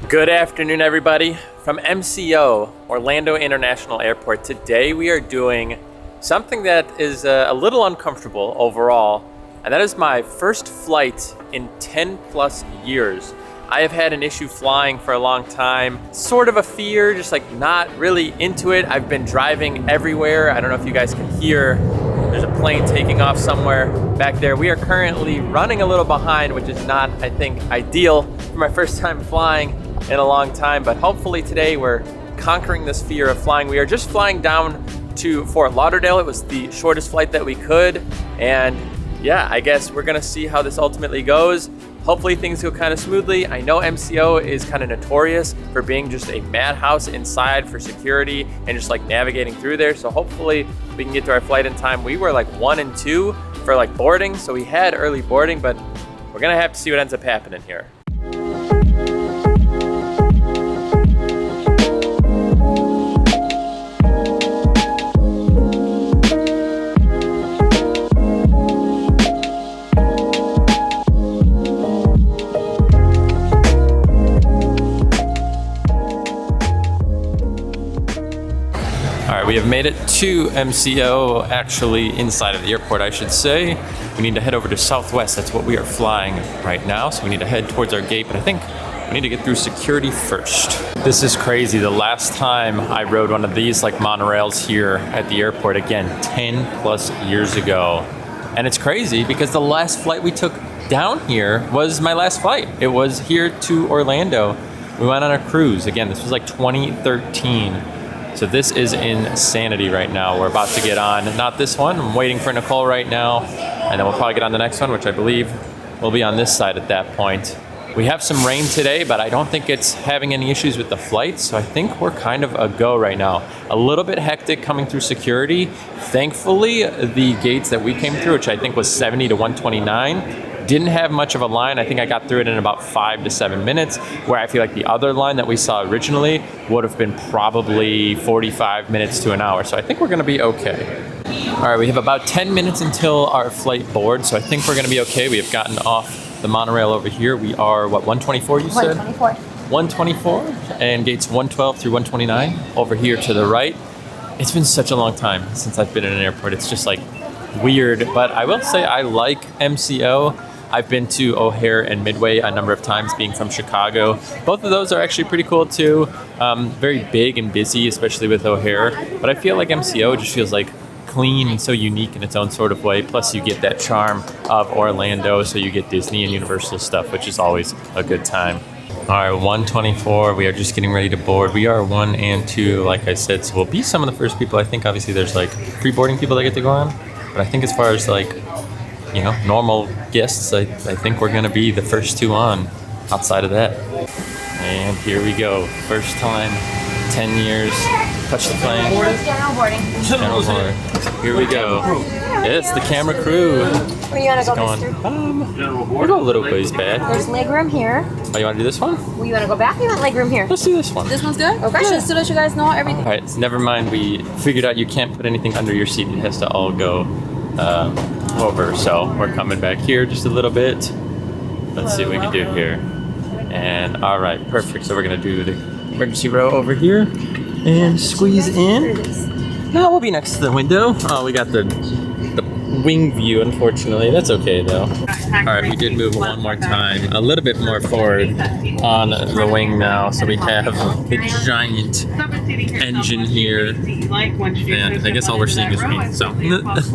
Good afternoon, everybody. From MCO, Orlando International Airport. Today we are doing something that is a little uncomfortable overall, and that is my first flight in 10 plus years. I have had an issue flying for a long time, sort of a fear, just like not really into it. I've been driving everywhere. I don't know if you guys can hear. There's a plane taking off somewhere back there. We are currently running a little behind, which is not, I think, ideal for my first time flying in a long time, but hopefully today we're conquering this fear of flying. We are just flying down to Fort Lauderdale. It was the shortest flight that we could, and yeah, I guess we're gonna see how this ultimately goes. Hopefully things go kind of smoothly. I know MCO is kind of notorious for being just a madhouse inside for security and just like navigating through there, so hopefully we can get to our flight in time. We were like 1 and 2 for like boarding, so we had early boarding, but we're gonna have to see what ends up happening here. We have made it to MCO, actually inside of the airport, I should say. We need to head over to Southwest. That's what we are flying right now. So we need to head towards our gate, but I think we need to get through security first. This is crazy. The last time I rode one of these like monorails here at the airport, again, 10 plus years ago. And it's crazy because the last flight we took down here was my last flight. It was here to Orlando. We went on a cruise. Again, this was like 2013. So this is insanity right now. We're about to get on, not this one. I'm waiting for Nicole right now, and then we'll probably get on the next one, which I believe will be on this side at that point. We have some rain today, but I don't think it's having any issues with the flight, so I think we're kind of a go right now. A little bit hectic coming through security. Thankfully, the gates that we came through, which I think was 70 to 129, didn't have much of a line. I think I got through it in about 5 to 7 minutes, where I feel like the other line that we saw originally would have been probably 45 minutes to an hour. So I think we're gonna be okay. All right, we have about 10 minutes until our flight board, so I think we're gonna be okay. We have gotten off the monorail over here. We are, what, 124 you said? 124. 124, and gates 112 through 129 over here to the right. It's been such a long time since I've been in an airport. It's just like weird, but I will say I like MCO. I've been to O'Hare and Midway a number of times, being from Chicago. Both of those are actually pretty cool too. Very big and busy, especially with O'Hare. But I feel like MCO just feels like clean and so unique in its own sort of way. Plus you get that charm of Orlando, so you get Disney and Universal stuff, which is always a good time. All right, 124, we are just getting ready to board. We are 1 and 2, like I said, so we'll be some of the first people. I think obviously there's like pre-boarding people that get to go on. But I think as far as like, you know, normal guests, I think we're gonna be the first 2 on outside of that. And here we go. First time, 10 years, touch the plane. General boarding. General board. Here we go. It's the camera crew. Where you wanna go, mister? We'll go a little ways back. There's legroom here. Oh, you wanna do this one? You wanna go back? You want legroom here? Let's do this one. This one's good? Okay. Just to let you guys know everything. All right, so never mind. We figured out you can't put anything under your seat. It has to all go over. So we're coming back here just a little bit. Let's see what we can do here. And all right, perfect. So we're gonna do the emergency row over here and squeeze in. Now we'll be next to the window. Oh, we got the wing view, unfortunately. That's okay though. All right, we did move one more time, a little bit more forward on the wing now. So we have the giant engine here. And I guess all we're seeing is me. So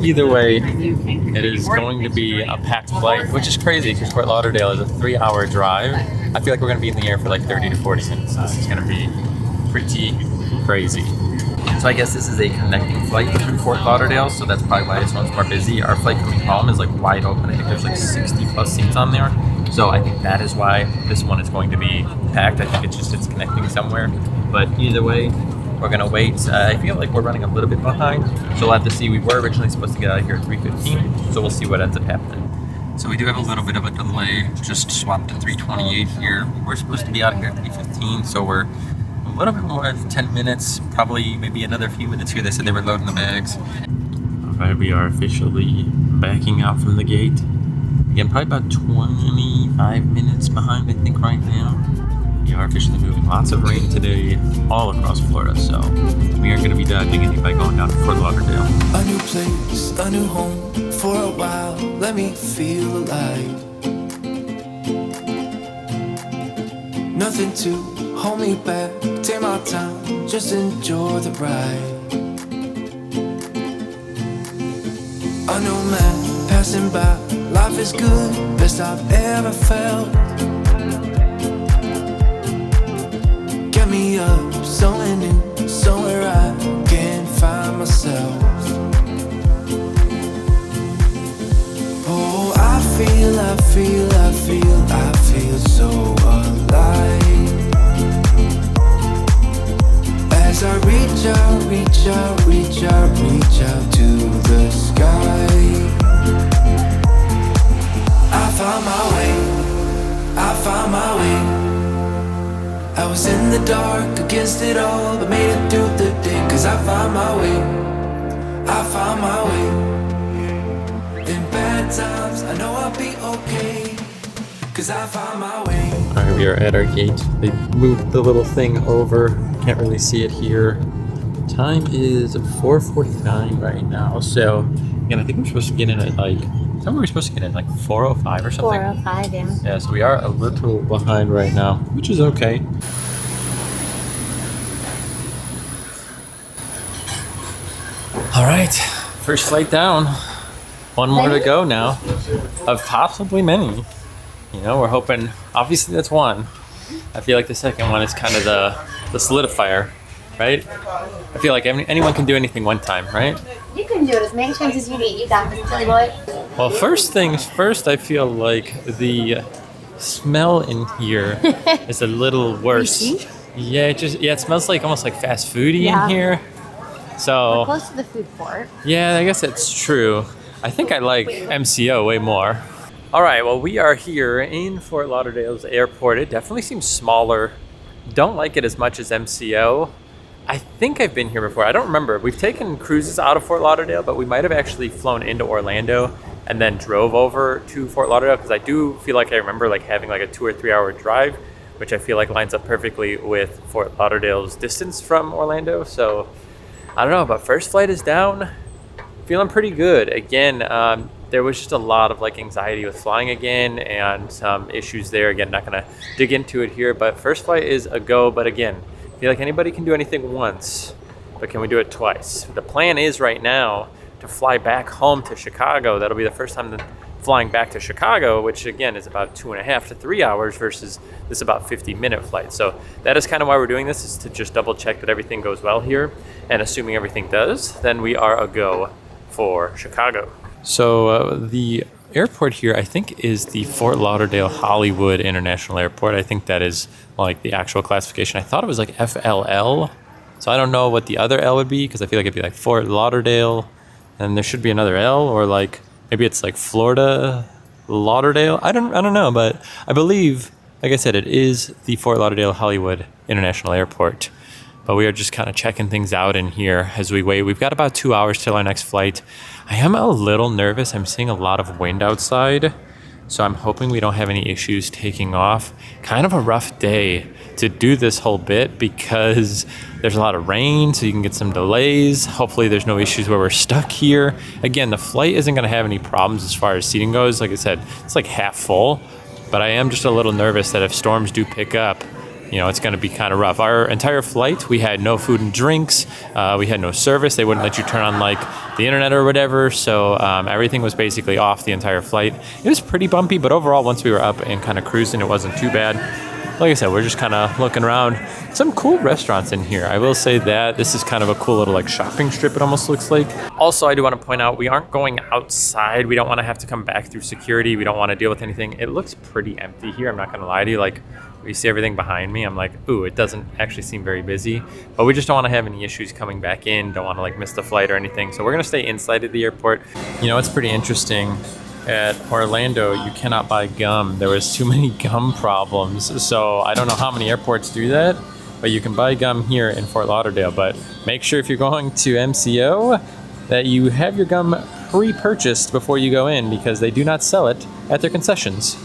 either way, it is going to be a packed flight, which is crazy because Fort Lauderdale is a 3-hour drive. I feel like we're gonna be in the air for like 30 to 40 minutes. This is gonna be pretty crazy. So I guess this is a connecting flight to Fort Lauderdale, so that's probably why it's much more busy. Our flight coming home is like wide open. I think there's like 60 plus seats on there. So I think that is why this one is going to be packed. I think it's connecting somewhere. But either way, we're gonna wait. I feel like we're running a little bit behind, so we'll have to see. We were originally supposed to get out of here at 3:15, so we'll see what ends up happening. So we do have a little bit of a delay. Just swapped to 3:28 here. We're supposed to be out of here at 3:15, so we're a little bit more than 10 minutes, probably maybe another few minutes here. They said they were loading the bags. All right, we are officially backing out from the gate. Again, probably about 25 minutes behind, I think, right now. We are officially moving. Lots of rain today all across Florida, so we aren't going to be dodging anything by going down to Fort Lauderdale. A new place, a new home for a while. Let me feel alive. Nothing to hold me back. Take my time, just enjoy the ride. A new man passing by. Life is good, best I've ever felt. Get me up, somewhere new, somewhere I can find myself. Oh, I feel so alive. As I reach out to the sky. I found my way. I was in the dark against it all, but made it through the day. Cause I found my way. In bad times, I know I'll be okay. Cause I found my way. Alright, we are at our gate. They moved the little thing over. Can't really see it here. Time is 4:49 right now. So, again, I think we're supposed to get in at like, I thought we were supposed to get in like 4:05 or something. 4:05, yeah. Yeah, so we are a little behind right now, which is okay. All right, first flight down. One more to go now, of possibly many. You know, we're hoping, obviously that's one. I feel like the second one is kind of the solidifier, right? I feel like anyone can do anything one time, right? You can do it as many times as you need. You got this, silly boy. Well, first things first, I feel like the smell in here is a little worse. Fishy? Yeah, it smells like almost like fast foody Yeah. in here. We're So close to the food court. yeah, I guess that's true. I think I like MCO way more. All right, well, we are here in Fort Lauderdale's airport. It definitely seems smaller. Don't like it as much as MCO. I think I've been here before. I don't remember. We've taken cruises out of Fort Lauderdale, but we might have actually flown into Orlando and then drove over to Fort Lauderdale, because I do feel like I remember like having like a 2 or 3 hour drive, which I feel like lines up perfectly with Fort Lauderdale's distance from Orlando. So I don't know, but first flight is down. Feeling pretty good. Again, there was just a lot of like anxiety with flying again and some issues there. Again, not gonna dig into it here, but first flight is a go. But again, I feel like anybody can do anything once, but can we do it twice? The plan is right now to fly back home to Chicago. That'll be the first time flying back to Chicago, which again is about 2.5 to 3 hours versus this about 50-minute flight. So that is kind of why we're doing this, is to just double check that everything goes well here. And assuming everything does, then we are a go for Chicago. So the airport here, I think, is the Fort Lauderdale Hollywood International Airport. I think that is like the actual classification. I thought it was like FLL. So I don't know what the other L would be, because I feel like it'd be like Fort Lauderdale, and there should be another L, or like maybe it's like Florida Lauderdale. I don't know, but I believe, like I said, it is the Fort Lauderdale Hollywood International Airport. But we are just kind of checking things out in here as we wait. We've got about 2 hours till our next flight. I am a little nervous. I'm seeing a lot of wind outside, so I'm hoping we don't have any issues taking off. Kind of a rough day to do this whole bit because there's a lot of rain, so you can get some delays. Hopefully there's no issues where we're stuck here. Again, the flight isn't going to have any problems as far as seating goes. Like I said, it's like half full, but I am just a little nervous that if storms do pick up, you know, it's going to be kind of rough. Our entire flight, we had no food and drinks. We had no service. They wouldn't let you turn on like the internet or whatever. So everything was basically off the entire flight. It was pretty bumpy, but overall, once we were up and kind of cruising, it wasn't too bad. Like I said, we're just kind of looking around. Some cool restaurants in here. I will say that this is kind of a cool little like shopping strip, it almost looks like. Also, I do want to point out, we aren't going outside. We don't want to have to come back through security. We don't want to deal with anything. It looks pretty empty here. I'm not going to lie to you. Like, you see everything behind me, I'm like, ooh, it doesn't actually seem very busy. But we just don't want to have any issues coming back in. Don't want to like miss the flight or anything. So we're going to stay inside of the airport. You know, it's pretty interesting. At Orlando, you cannot buy gum. There was too many gum problems. So I don't know how many airports do that, but you can buy gum here in Fort Lauderdale. But make sure if you're going to MCO that you have your gum pre-purchased before you go in, because they do not sell it at their concessions.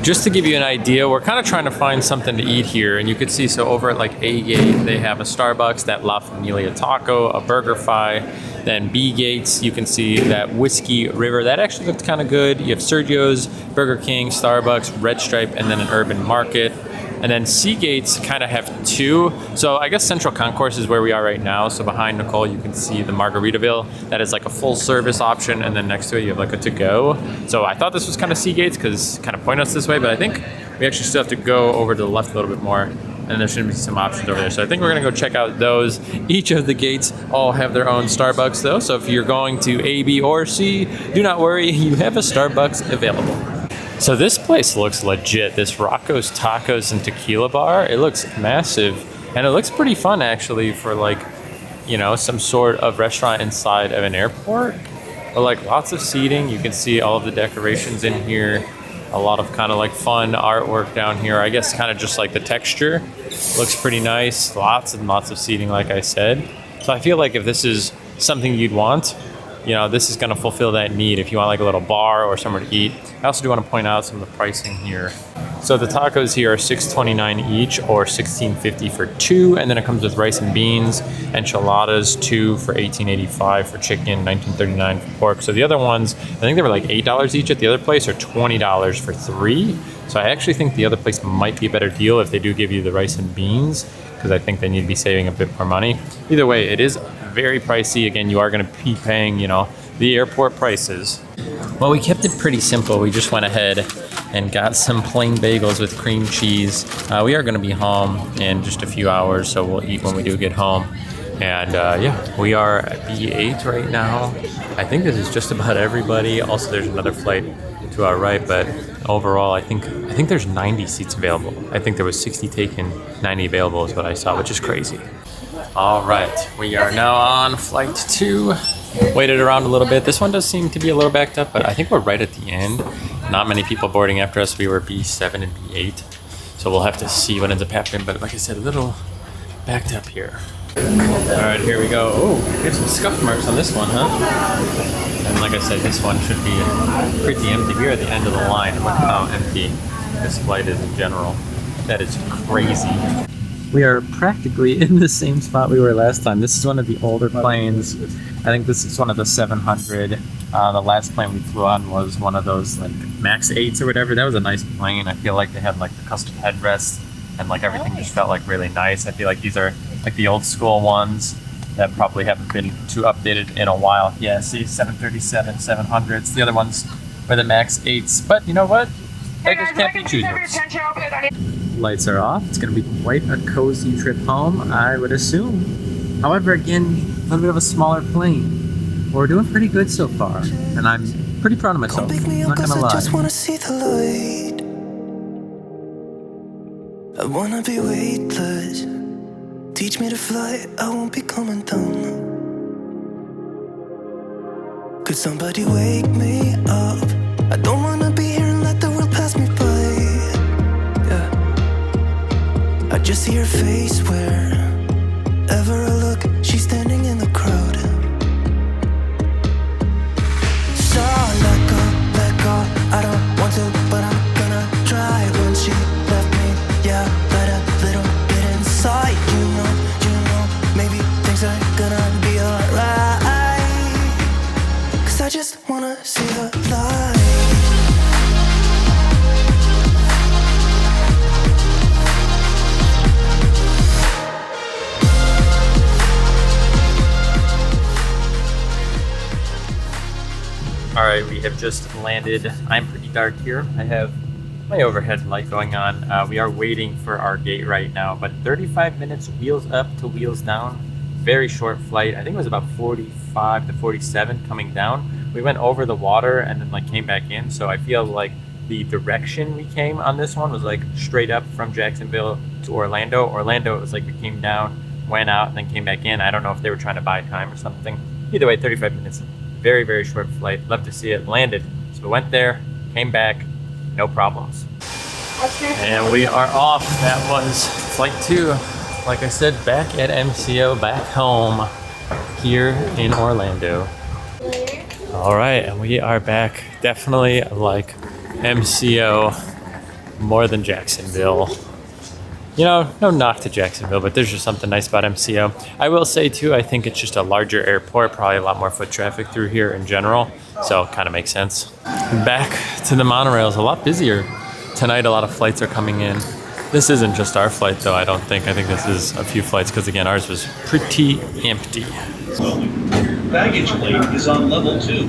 just to give you an idea, we're kind of trying to find something to eat here, and you could see, so over at like A Gate, they have a Starbucks, that La Familia Taco, a BurgerFi. Then B Gates, you can see that Whiskey River, that actually looked kind of good. You have Sergio's, Burger King, Starbucks, Red Stripe, and then an Urban Market. And then C Gates kind of have two. So I guess Central Concourse is where we are right now. So behind Nicole, you can see the Margaritaville. That is like a full service option. And then next to it, you have like a to-go. So I thought this was kind of C Gates because kind of point us this way. But I think we actually still have to go over to the left a little bit more. And there should be some options over there. So I think we're going to go check out those. Each of the gates all have their own Starbucks though. So if you're going to A, B, or C, do not worry. You have a Starbucks available. So this place looks legit, this Rocco's Tacos and Tequila Bar. It looks massive, and it looks pretty fun actually for like, you know, some sort of restaurant inside of an airport. But like lots of seating, you can see all of the decorations in here. A lot of kind of like fun artwork down here. I guess kind of just like the texture looks pretty nice. Lots and lots of seating, like I said. So I feel like if this is something you'd want, you know, this is going to fulfill that need if you want like a little bar or somewhere to eat. I also do want to point out some of the pricing here. So the tacos here are $6.29 each or $16.50 for two, and then it comes with rice and beans. Enchiladas, two for $18.85 for chicken, $19.39 for pork. So the other ones, I think they were like $8 each at the other place, or $20 for three. So I actually think the other place might be a better deal if they do give you the rice and beans, because I think they need to be saving a bit more money. Either way, it is very pricey. Again, you are going to be paying, you know, the airport prices. Well, we kept it pretty simple. We just went ahead and got some plain bagels with cream cheese. We are going to be home in just a few hours, so we'll eat when we do get home. And yeah, we are at B8 right now. I think this is just about everybody. Also, there's another flight to our right, but overall, I think there's 90 seats available. I think there was 60 taken, 90 available is what I saw, which is crazy. All right, we are now on flight 2. Waited around a little bit. This one does seem to be a little backed up, but I think we're right at the end. Not many people boarding after us. We were B7 and B8, so we'll have to see what ends up happening. But like I said, a little backed up here. All right, here we go. Oh, there's some scuff marks on this one, huh? And like I said, this one should be pretty empty. We're at the end of the line. Look how empty this flight is in general. That is crazy. We are practically in the same spot we were last time. This is one of the older planes. I think this is one of the 700. The last plane we flew on was one of those like Max 8s or whatever. That was a nice plane. I feel like they had like the custom headrests and like everything just felt like really nice. I feel like these are like the old school ones that probably haven't been too updated in a while. Yeah, see, 737, 700s. The other ones were the Max 8s. But you know what? Beggars can't be choosers. Lights are off. It's going to be quite a cozy trip home, I would assume. However, again, a little bit of a smaller plane. We're doing pretty good so far, and I'm pretty proud of myself. I'm not going to lie. I just want to see the light. I want to be weightless. Teach me to fly, I won't be coming down. Could somebody wake me up? I don't want to be here and let the world pass me by. I just see her face wherever I look. She's standing in the crowd. So let go, I don't want to, but I'm gonna try. When she left me, yeah, let a little bit inside. You know, maybe things are gonna be alright. 'Cause I just wanna see the light. All right, we have just landed. I'm pretty dark here. I have my overhead light going on. We are waiting for our gate right now, but 35 minutes wheels up to wheels down. Very short flight. I think it was about 45 to 47 coming down. We went over the water and then like came back in. So I feel like the direction we came on this one was like straight up from Jacksonville to Orlando. Orlando, it was like we came down, went out, and then came back in. I don't know if they were trying to buy time or something. Either way, 35 minutes. Very, very short flight. Love to see it. Landed. So we went there, came back, no problems. And we are off. That was flight 2. Like I said, back at MCO, back home here in Orlando. All right, and we are back. Definitely like MCO. more than Jacksonville. You know, no knock to Jacksonville, but there's just something nice about MCO. I will say too, I think it's just a larger airport, probably a lot more foot traffic through here in general, so it kind of makes sense. Back to the monorail is a lot busier. Tonight a lot of flights are coming in. This isn't just our flight though, I don't think. I think this is a few flights because again, ours was pretty empty. Baggage claim is on level 2.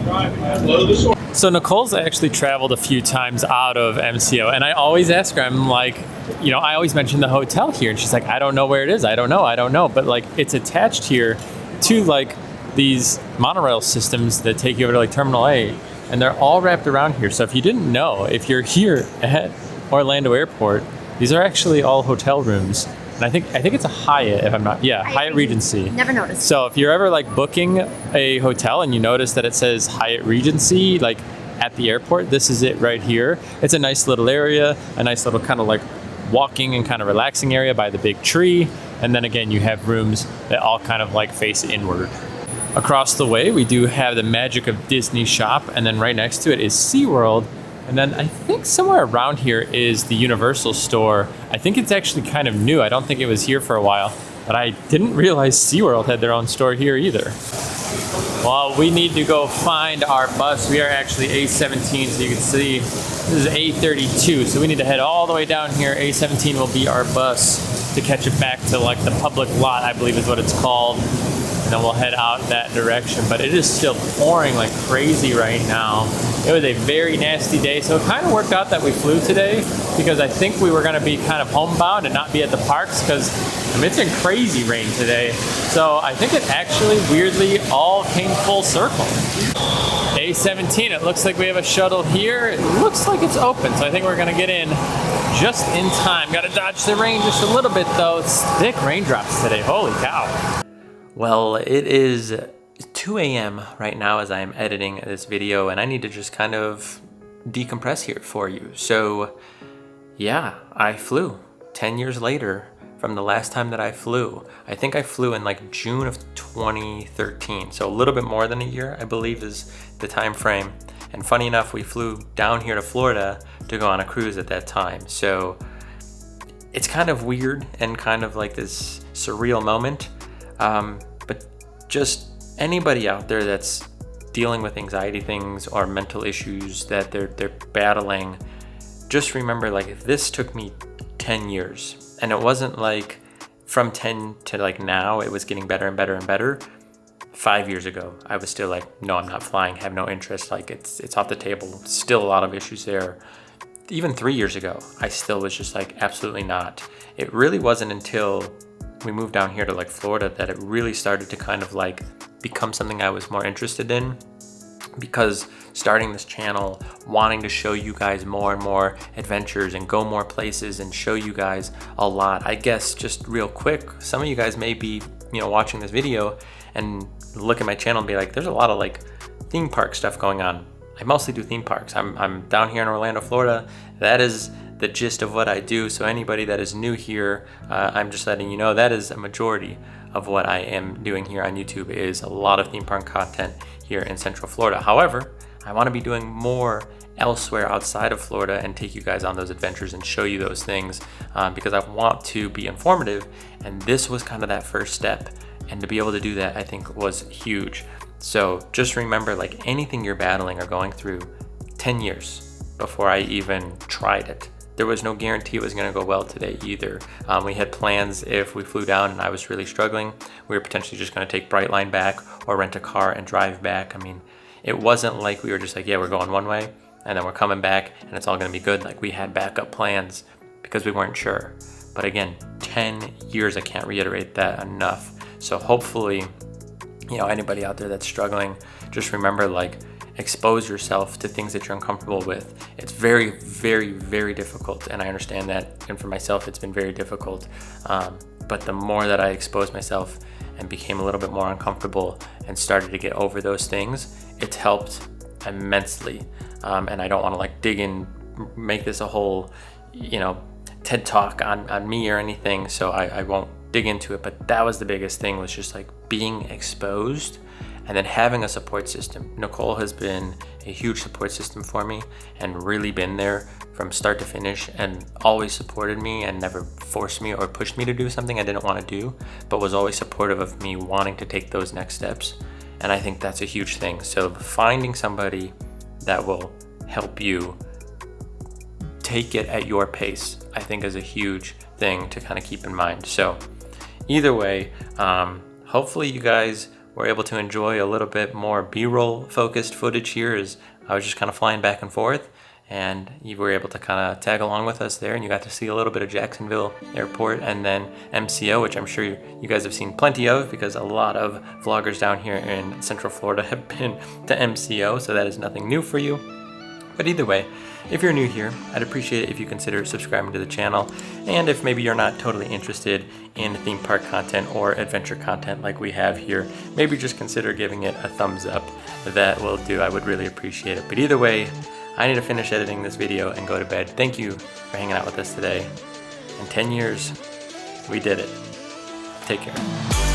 Below the door. So Nicole's actually traveled a few times out of MCO, and I always ask her, I'm like, you know, I always mention the hotel here, and she's like, I don't know where it is, I don't know. But like, it's attached here to like these monorail systems that take you over to like Terminal A, and they're all wrapped around here. So if you didn't know, if you're here at Orlando Airport, these are actually all hotel rooms. And I think it's a Hyatt, if I'm not, Hyatt Regency. Never noticed. So if you're ever like booking a hotel and you notice that it says Hyatt Regency, like at the airport, this is it right here. It's a nice little area, a nice little kind of like walking and kind of relaxing area by the big tree. And then again, you have rooms that all kind of like face inward. Across the way, we do have the Magic of Disney shop, and then right next to it is SeaWorld. And then I think somewhere around here is the Universal store. I think it's actually kind of new. I don't think it was here for a while, but I didn't realize SeaWorld had their own store here either. Well, we need to go find our bus. We are actually A17, so you can see this is A32. So we need to head all the way down here. A17 will be our bus to catch it back to like the public lot, I believe is what it's called. And then we'll head out that direction. But it is still pouring like crazy right now. It was a very nasty day, so it kind of worked out that we flew today because I think we were going to be kind of homebound and not be at the parks because I mean, it's in crazy rain today. So I think it actually weirdly all came full circle. A17, it looks like we have a shuttle here. It looks like it's open, so I think we're going to get in just in time. Got to dodge the rain just a little bit though. It's thick raindrops today. Holy cow. Well, it is 2 a.m. right now as I am editing this video, and I need to just kind of decompress here for you. So yeah, I flew 10 years later from the last time that I flew. I think I flew in like June of 2013, so a little bit more than a year, I believe is the time frame. And funny enough, we flew down here to Florida to go on a cruise at that time. So it's kind of weird and kind of like this surreal moment. But just anybody out there that's dealing with anxiety things or mental issues that they're battling, just remember, like, if this took me 10 years and it wasn't like from 10 to like now, it was getting better and better and better. 5 years ago, I was still like, no, I'm not flying, have no interest. Like it's off the table. Still a lot of issues there. Even 3 years ago, I still was just like, absolutely not. It really wasn't until we moved down here to like Florida that it really started to kind of like become something I was more interested in, because starting this channel, wanting to show you guys more and more adventures and go more places and show you guys a lot. I guess just real quick, some of you guys may be, you know, watching this video and look at my channel and be like, there's a lot of like theme park stuff going on. I mostly do theme parks. I'm down here in Orlando, Florida. That is the gist of what I do. So anybody that is new here, I'm just letting you know that is a majority of what I am doing here on YouTube, is a lot of theme park content here in Central Florida. However, I want to be doing more elsewhere outside of Florida and take you guys on those adventures and show you those things, because I want to be informative, and this was kind of that first step. And to be able to do that, I think was huge. So just remember, like, anything you're battling or going through, 10 years before I even tried it, there was no guarantee it was going to go well today either. We had plans if we flew down and I was really struggling, we were potentially just going to take Brightline back or rent a car and drive back. I mean, it wasn't like we were just like, yeah, we're going one way and then we're coming back and it's all going to be good. Like, we had backup plans because we weren't sure. But again, 10 years, I can't reiterate that enough. So hopefully, you know, anybody out there that's struggling, just remember, like, expose yourself to things that you're uncomfortable with. It's very, very, very difficult, and I understand that, and for myself it's been very difficult, but the more that I exposed myself and became a little bit more uncomfortable and started to get over those things, it's helped immensely. And I don't want to like dig in, make this a whole, you know, TED talk on me or anything, so I won't dig into it. But that was the biggest thing, was just like being exposed And then having a support system. Nicole has been a huge support system for me and really been there from start to finish and always supported me and never forced me or pushed me to do something I didn't want to do, but was always supportive of me wanting to take those next steps. And I think that's a huge thing. So finding somebody that will help you take it at your pace, I think is a huge thing to kind of keep in mind. So either way, hopefully you guys were able to enjoy a little bit more B-roll focused footage here as I was just kind of flying back and forth, and you were able to kind of tag along with us there, and you got to see a little bit of Jacksonville Airport and then MCO, which I'm sure you guys have seen plenty of because a lot of vloggers down here in Central Florida have been to MCO, so that is nothing new for you. But either way, if you're new here, I'd appreciate it if you consider subscribing to the channel. And if maybe you're not totally interested in theme park content or adventure content like we have here, maybe just consider giving it a thumbs up. That will do. I would really appreciate it. But either way, I need to finish editing this video and go to bed. Thank you for hanging out with us today. In 10 years, we did it. Take care.